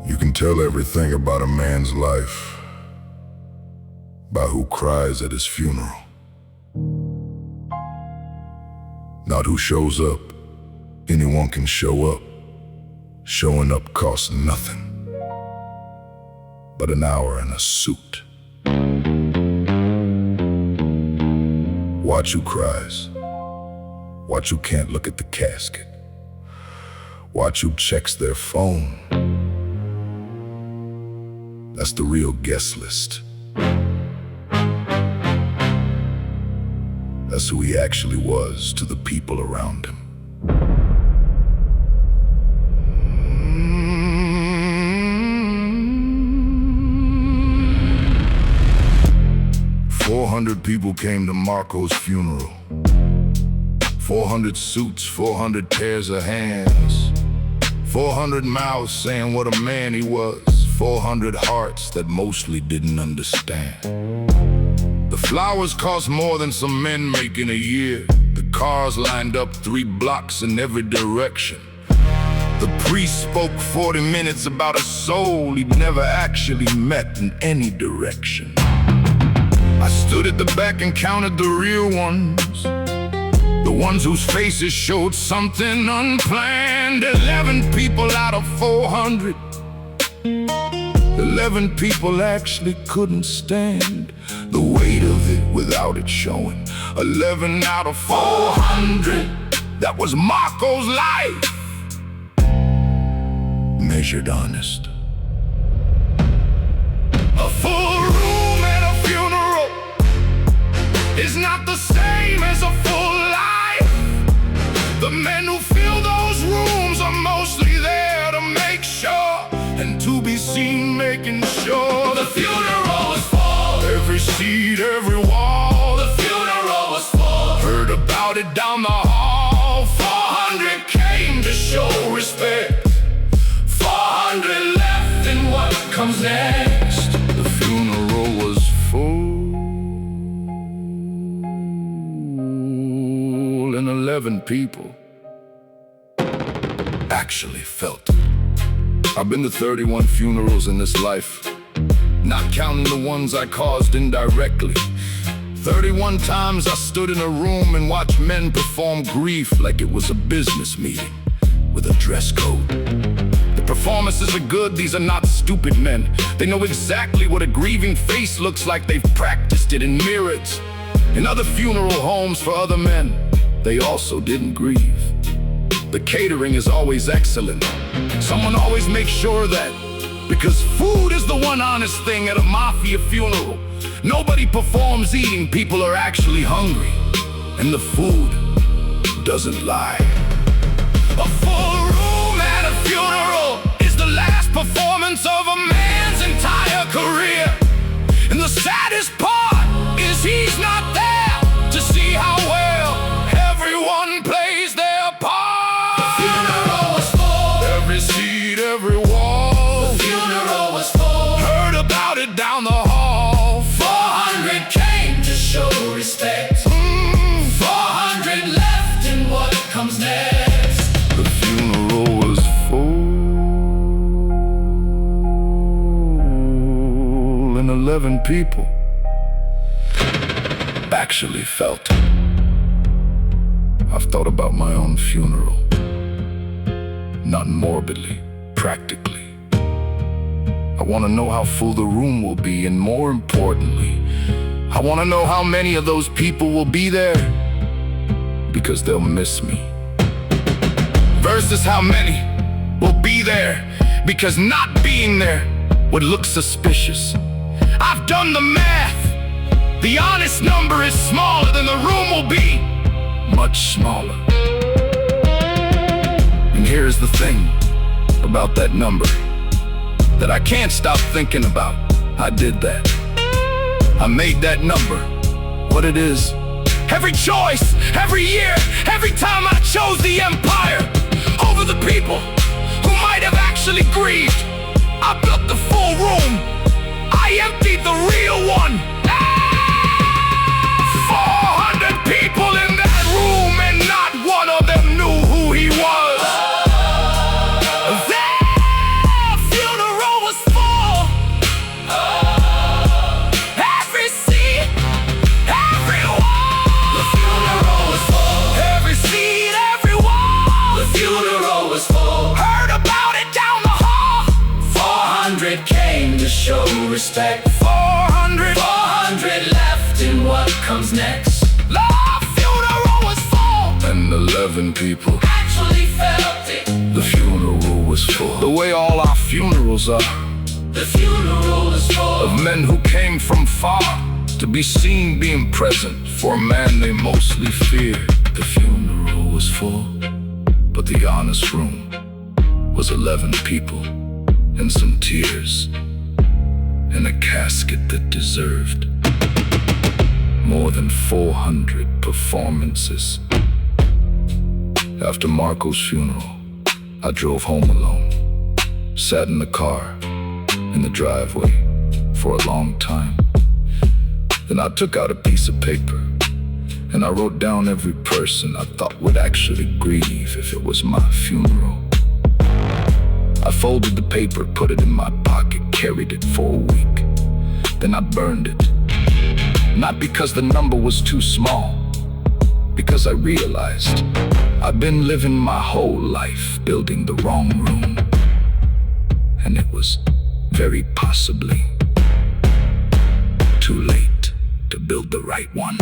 You can tell everything about a man's life by who cries at his funeral. Not who shows up. Anyone can show up. Showing up costs nothing but an hour in a suit. Watch who cries. Watch who can't look at the casket. Watch who checks their phone. That's the real guest list. That's who he actually was to the people around him. 400 people came to Marco's funeral. 400 suits, 400 pairs of hands. 400 mouths saying what a man he was. 400 hearts that mostly didn't understand. The flowers cost more than some men make in a year. The cars lined up 3 blocks in every direction. The priest spoke 40 minutes about a soul he'd never actually met in any direction. I stood at the back and counted the real ones, the ones whose faces showed something unplanned. 11 people out of 400. 11 people actually couldn't stand the weight of it without it showing. 11 out of 400. That was Marco's life, measured honest. A full room at a funeral is not the same as a full life. The men who fill those rooms are mostly there to make sure and to be seen making sure the funeral was full. Every seat, every wall, the funeral was full. Heard about it down the hall. 400 came to show respect. 400 left, and what comes next? The funeral was full, and 11 people actually felt it. I've been to 31 funerals in this life, not counting the ones I caused indirectly. 31 times I stood in a room and watched men perform grief like it was a business meeting with a dress code. The performances are good, these are not stupid men. They know exactly what a grieving face looks like. They've practiced it in mirrors. In other funeral homes for other men, they also didn't grieve. The catering is always excellent. Someone always makes sure that, because food is the one honest thing at a mafia funeral. Nobody performs eating, people are actually hungry, and the food doesn't lie. A full room at a funeral is the last performance of a man's entire career. And the saddest part is he's not there to see how well everyone plays their part. The funeral was full. Every seat, every wall. The funeral was full. Heard about it down the hall. 400 came to show respect. 400 left, and what comes next? The funeral was full, and 11 people actually felt it. I've thought about my own funeral, not morbidly, practically. I want to know how full the room will be, and more importantly, I want to know how many of those people will be there, because they'll miss me. Versus how many will be there because not being there would look suspicious. I've done the math. The honest number is smaller than the room will be. Much smaller. And here's the thing about that number that I can't stop thinking about. I did that. I made that number what it is. Every choice, every year, every time I chose the empire over the people who might have actually grieved. I built the full room. I emptied the real one. 400 people in that room, and not one of them knew who he was. Their funeral respect. 400 left, and what comes next? The funeral was full, and 11 people actually felt it. The funeral was full, the way all our funerals are. The funeral is full of men who came from far to be seen being present for a man they mostly feared. The funeral was full, but the honest room was 11 people and some tears in a casket that deserved more than 400 performances. After Marco's funeral, I drove home alone, sat in the car in the driveway for a long time. Then I took out a piece of paper and I wrote down every person I thought would actually grieve if it was my funeral. I folded the paper, put it in my pocket, carried it for a week. Then I burned it. Not because the number was too small, because I realized I've been living my whole life building the wrong room. And it was very possibly too late to build the right one.